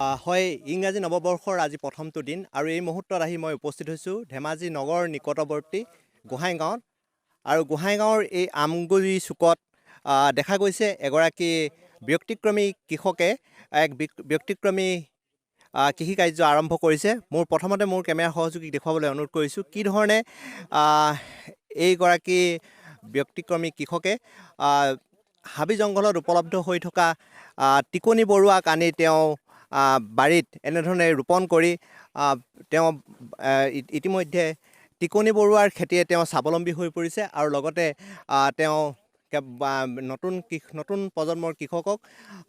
হয়, ইংৰাজী নৱবৰ্ষৰ আজি প্ৰথমটো দিন আৰু এই মুহূৰ্তত আহি মই উপস্থিত হৈছোঁ ধেমাজি নগৰ নিকটৱৰ্তী গোহাঁইগাঁৱত। আৰু গোহাঁইগাঁৱৰ এই আমগুৰি চুকত দেখা গৈছে এগৰাকী ব্যক্তিক্ৰমী কৃষকে এক ব্যক্তিক্ৰমী কৃষি কাৰ্য আৰম্ভ কৰিছে। প্ৰথমতে মোৰ কেমেৰা সহযোগীক দেখুৱাবলৈ অনুৰোধ কৰিছোঁ কি ধৰণে এইগৰাকী ব্যক্তিক্ৰমী কৃষকে হাবি জংঘলত উপলব্ধ হৈ থকা টিকনি বৰুৱাক আনি তেওঁ বাৰীত এনেধৰণে ৰোপণ কৰি তেওঁ ইতিমধ্যে টিকনি বৰুৱাৰ খেতিয়ে তেওঁ স্বাৱলম্বী হৈ পৰিছে আৰু লগতে তেওঁ নতুন প্ৰজন্মৰ কৃষকক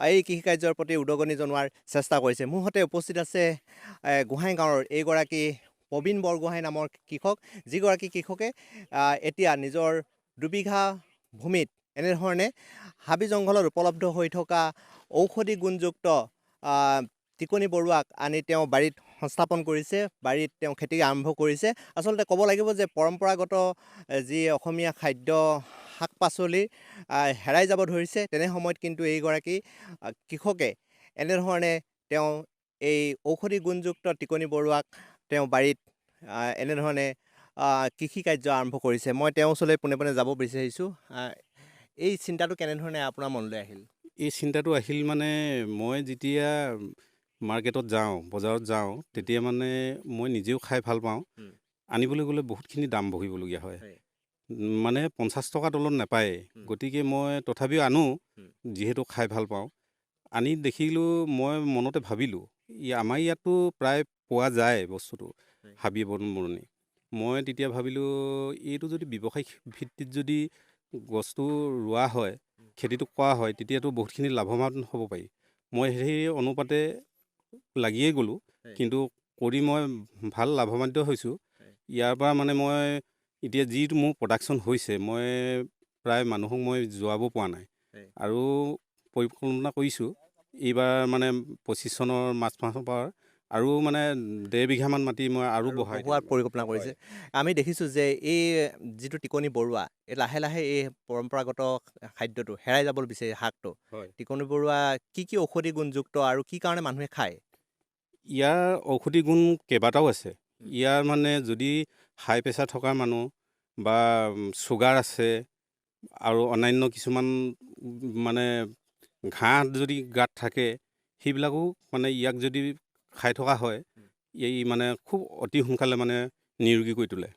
এই কৃষি কাৰ্যৰ প্ৰতি উদগনি জনোৱাৰ চেষ্টা কৰিছে। মোৰ সৈতে উপস্থিত আছে গোহাঁইগাঁৱৰ এইগৰাকী প্ৰবীণ বৰগোহাঁই নামৰ কৃষক, যিগৰাকী কৃষকে এতিয়া নিজৰ 2 বিঘা ভূমিত এনেধৰণে হাবি জংঘলত উপলব্ধ হৈ থকা ঔষধি গুণযুক্ত টিকনি বৰুৱাক আনি তেওঁ বাৰীত সংস্থাপন কৰিছে, বাৰীত তেওঁ খেতি আৰম্ভ কৰিছে। আচলতে ক'ব লাগিব যে পৰম্পৰাগত যি অসমীয়া খাদ্য শাক পাচলি হেৰাই যাব ধৰিছে, তেনে সময়ত কিন্তু এইগৰাকী কৃষকে এনেধৰণে তেওঁ এই ঔষধি গুণযুক্ত টিকনি বৰুৱাক তেওঁ বাৰীত এনেধৰণে কৃষি কাৰ্য আৰম্ভ কৰিছে। মই তেওঁৰ ওচৰলৈ পোনে পোনে যাব বিচাৰিছোঁ। এই চিন্তাটো কেনেধৰণে আপোনাৰ মনলৈ আহিল? এই চিন্তাটো আহিল মানে মই যেতিয়া মাৰ্কেটত যাওঁ, বজাৰত যাওঁ, তেতিয়া মানে মই নিজেও খাই ভাল পাওঁ। আনিবলৈ গ'লে বহুতখিনি দাম বহিবলগীয়া হয়, মানে 50 টকা তলত নাপায়। গতিকে মই তথাপিও আনো, যিহেতু খাই ভাল পাওঁ। আনি দেখিলোঁ, মই মনতে ভাবিলোঁ আমাৰ ইয়াতো প্ৰায় পোৱা যায় বস্তুটো, হাবি বননি। মই তেতিয়া ভাবিলোঁ এইটো যদি ব্যৱসায়িক ভিত্তিত যদি গছটো ৰোৱা হয়, খেতিটো কৰা হয়, তেতিয়াতো বহুতখিনি লাভৱান হ'ব পাৰি। মই সেই অনুপাতে লাগিয়ে গ'লোঁ, কিন্তু কৰি মই ভাল লাভৱান্বিত হৈছোঁ। ইয়াৰ পৰা মানে মই এতিয়া যিটো মোৰ প্ৰডাকশ্যন হৈছে, মই প্ৰায় মানুহক মই যোৱাব পৰা নাই আৰু পৰিকল্পনা কৰিছোঁ এইবাৰ মানে 25 চনৰ মাৰ্চ মাহৰ পৰা আৰু মানে 1.5 বিঘামান মাটি মই আৰু বঢ়োৱাৰ পৰিকল্পনা কৰিছে। আমি দেখিছোঁ যে এই যিটো টিকনি বৰুৱা, এই লাহে লাহে এই পৰম্পৰাগত খাদ্যটো হেৰাই যাবলৈ বিচাৰে, শাকটো। টিকনি বৰুৱা কি ঔষধি গুণযুক্ত আৰু কি কাৰণে মানুহে খায়? ইয়াৰ ঔষধি গুণ কেইবাটাও আছে। ইয়াৰ মানে যদি হাই প্ৰেছাৰ থকা মানুহ বা চুগাৰ আছে আৰু অন্যান্য কিছুমান মানে ঘাঁহ যদি গাত থাকে, সেইবিলাকো মানে ইয়াক যদি খাই থকা হয়, এই মানে খুব অতি সোনকালে মানে নিৰোগী কৰি তোলে।